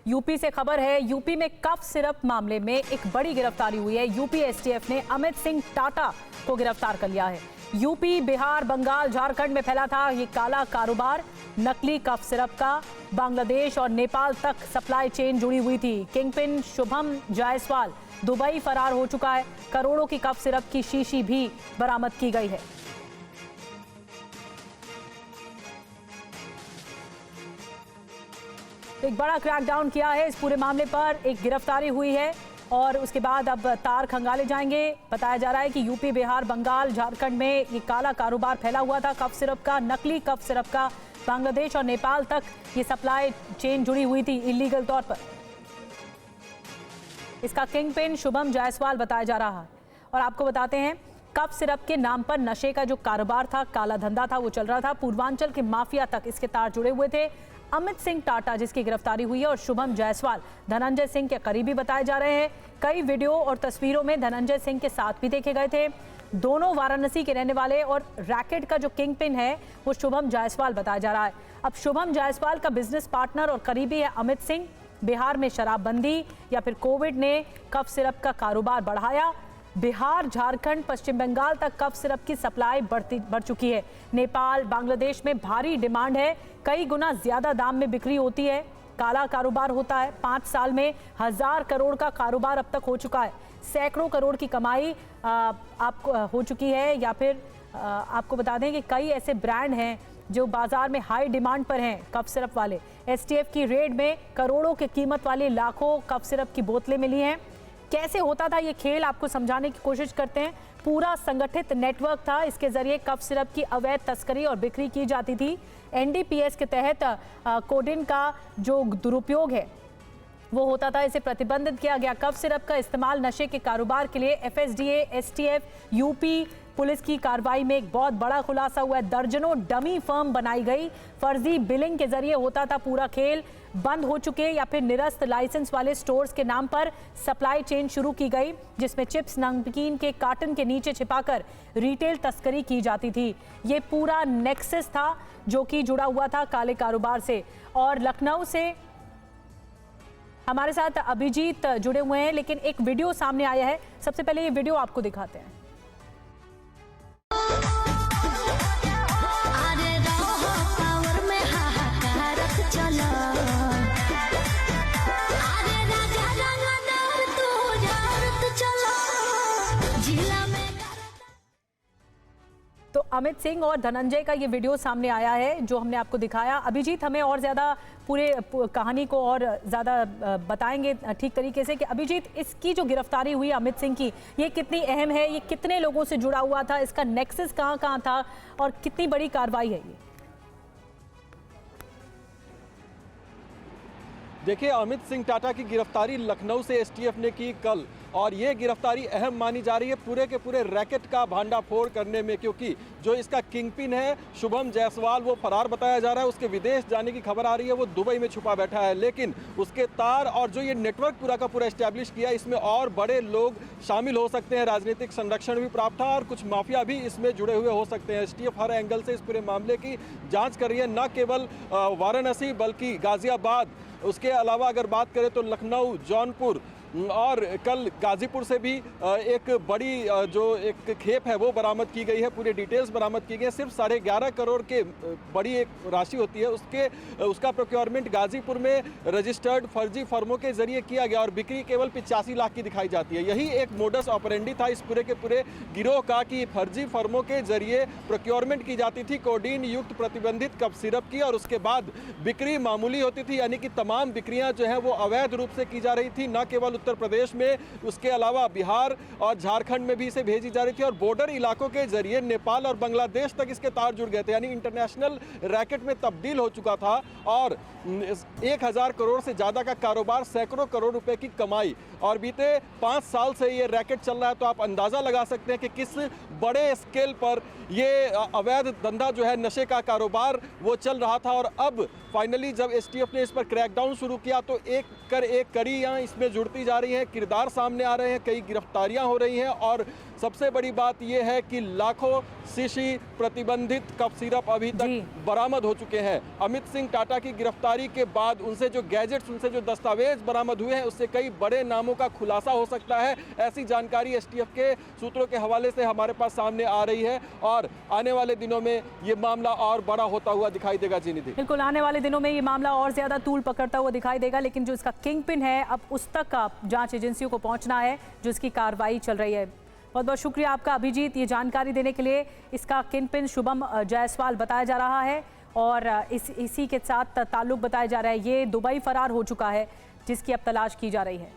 UP से खबर है। यूपी में कफ सिरप मामले में एक बड़ी गिरफ्तारी हुई है। यूपी एसटीएफ ने अमित सिंह टाटा को गिरफ्तार कर लिया है। यूपी, बिहार, बंगाल, झारखंड में फैला था ये काला कारोबार। नकली कफ सिरप का बांग्लादेश और नेपाल तक सप्लाई चेन जुड़ी हुई थी। किंगपिन शुभम जायसवाल दुबई फरार हो चुका है। करोड़ों की कफ सिरप की शीशी भी बरामद की गई है। एक बड़ा क्रैकडाउन किया है इस पूरे मामले पर। एक गिरफ्तारी हुई है और उसके बाद अब तार खंगाले जाएंगे। बताया जा रहा है कि यूपी, बिहार, बंगाल, झारखंड में ये काला कारोबार फैला हुआ था कफ सिरप का, नकली कफ सिरप का। बांग्लादेश और नेपाल तक ये सप्लाई चेन जुड़ी हुई थी इलीगल तौर पर। इसका किंगपिन शुभम जायसवाल बताया जा रहा है। और आपको बताते हैं, कफ सिरप के नाम पर नशे का जो कारोबार था, काला धंधा था, वो चल रहा था। पूर्वांचल के माफिया तक इसके तार जुड़े हुए थे। अमित सिंह टाटा जिसकी गिरफ्तारी हुई है और शुभम जायसवाल धनंजय सिंह के करीबी बताए जा रहे हैं। कई वीडियो और तस्वीरों में धनंजय सिंह के साथ भी देखे गए थे। दोनों वाराणसी के रहने वाले और रैकेट का जो किंगपिन है वो शुभम जायसवाल बताया जा रहा है। अब शुभम जायसवाल का बिजनेस पार्टनर और करीबी है अमित सिंह। बिहार में शराबबंदी या फिर कोविड ने कफ सिरप का कारोबार बढ़ाया। बिहार, झारखंड, पश्चिम बंगाल तक कफ सिरप की सप्लाई बढ़ चुकी है। नेपाल, बांग्लादेश में भारी डिमांड है। कई गुना ज्यादा दाम में बिक्री होती है। काला कारोबार होता है। 5 साल में 1000 करोड़ का कारोबार अब तक हो चुका है। सैकड़ों करोड़ की कमाई आपको हो चुकी है। या फिर आपको बता दें कि कई ऐसे ब्रांड हैं जो बाजार में हाई डिमांड पर हैं कफ सिरप वाले। एसटीएफ की रेड में करोड़ों की कीमत वाली लाखों कफ सिरप की बोतलें मिली हैं। कैसे होता था ये खेल, आपको समझाने की कोशिश करते हैं। पूरा संगठित नेटवर्क था। इसके जरिए कफ सिरप की अवैध तस्करी और बिक्री की जाती थी। एनडीपीएस के तहत कोडिन का जो दुरुपयोग है वो होता था, इसे प्रतिबंधित किया गया। कफ सिरप का इस्तेमाल नशे के कारोबार के लिए एफएसडीए, एसटीएफ, यूपी पुलिस की कार्रवाई में एक बहुत बड़ा खुलासा हुआ है। दर्जनों डमी फर्म बनाई गई। फर्जी बिलिंग के जरिए होता था पूरा खेल। बंद हो चुके या फिर निरस्त लाइसेंस वाले स्टोर्स के नाम पर सप्लाई चेन शुरू की गई, जिसमें चिप्स, नमकीन के कार्टन के नीचे छिपाकर रिटेल तस्करी की जाती थी। ये पूरा नेक्सस था जो कि जुड़ा हुआ था काले कारोबार से। और लखनऊ से हमारे साथ अभिजीत जुड़े हुए हैं, लेकिन एक वीडियो सामने आया है। सबसे पहले ये वीडियो आपको दिखाते हैं। तो अमित सिंह और धनंजय का ये वीडियो सामने आया है जो हमने आपको दिखाया। अभिजीत हमें और ज़्यादा पूरे कहानी को और ज़्यादा बताएंगे ठीक तरीके से कि अभिजीत, इसकी जो गिरफ्तारी हुई अमित सिंह की, ये कितनी अहम है? ये कितने लोगों से जुड़ा हुआ था? इसका नेक्सस कहाँ कहाँ था और कितनी बड़ी कार्रवाई है ये? देखिए, अमित सिंह टाटा की गिरफ्तारी लखनऊ से एसटीएफ ने की कल, और ये गिरफ्तारी अहम मानी जा रही है पूरे के पूरे रैकेट का भांडाफोड़ करने में, क्योंकि जो इसका किंगपिन है शुभम जायसवाल वो फरार बताया जा रहा है। उसके विदेश जाने की खबर आ रही है, वो दुबई में छुपा बैठा है। लेकिन उसके तार और जो ये नेटवर्क पूरा का पूरा एस्टैब्लिश किया, इसमें और बड़े लोग शामिल हो सकते हैं। राजनीतिक संरक्षण भी प्राप्त था और कुछ माफिया भी इसमें जुड़े हुए हो सकते हैं। एसटीएफ हर एंगल से इस पूरे मामले की जाँच कर रही है, न केवल वाराणसी बल्कि गाजियाबाद, उसके अलावा अगर बात करें तो लखनऊ, जौनपुर और कल गाजीपुर से भी एक बड़ी जो एक खेप है वो बरामद की गई है। पूरी डिटेल्स बरामद की गई है। सिर्फ 11.5 करोड़ के बड़ी एक राशि होती है, उसका प्रोक्योरमेंट गाजीपुर में रजिस्टर्ड फर्जी फर्मों के जरिए किया गया और बिक्री केवल 85 लाख की दिखाई जाती है। यही एक मोडस ऑपरेंडी था इस पूरे के पूरे गिरोह का कि फर्जी फर्मों के जरिए प्रोक्योरमेंट की जाती थी कोडीन युक्त प्रतिबंधित कफ सिरप की, और उसके बाद बिक्री मामूली होती थी। यानी कि तमाम बिक्रियां जो है वो अवैध रूप से की जा रही थी, न केवल उत्तर प्रदेश में, उसके अलावा बिहार और झारखंड में भी इसे भेजी जा रही थी। और बॉर्डर इलाकों के जरिए नेपाल और बांग्लादेश तक इसके तार जुड़ गए थे। यानी इंटरनेशनल रैकेट में तब्दील हो चुका था। और 1000 करोड़ से ज्यादा का कारोबार, सैकड़ों करोड़ रुपए की कमाई, और बीते 5 साल से ये रैकेट चल रहा है। तो आप अंदाजा लगा सकते हैं कि किस बड़े स्केल पर ये अवैध धंधा जो है, नशे का कारोबार, वो चल रहा था। और अब फाइनली जब एसटीएफ ने इस पर क्रैकडाउन शुरू किया तो एक कड़ी यहाँ इसमें जुड़ती जा आ रही हैं, किरदार सामने आ रहे हैं, कई गिरफ्तारियां हो रही हैं और सबसे बड़ी बात यह है कि लाखों शीशी प्रतिबंधित कफ सिरप अभी तक बरामद हो चुके हैं। अमित सिंह टाटा की गिरफ्तारी के बाद उनसे जो गैजेट्स, उनसे जो दस्तावेज बरामद हुए हैं, उससे कई बड़े नामों का खुलासा हो सकता है। ऐसी जानकारी एसटीएफ के सूत्रों के हवाले से हमारे पास सामने आ रही है और आने वाले दिनों में ये मामला और बड़ा होता हुआ दिखाई देगा। जी निधि, बिल्कुल, आने वाले दिनों में ये मामला और ज्यादा तूल पकड़ता हुआ दिखाई देगा, लेकिन जो इसका किंग पिन है अब उस तक जांच एजेंसियों को पहुंचना है, जो इसकी कार्रवाई चल रही है। बहुत बहुत शुक्रिया आपका अभिजीत, ये जानकारी देने के लिए। इसका किंग पिन शुभम जायसवाल बताया जा रहा है और इसी के साथ ताल्लुक बताया जा रहा है। ये दुबई फरार हो चुका है, जिसकी अब तलाश की जा रही है।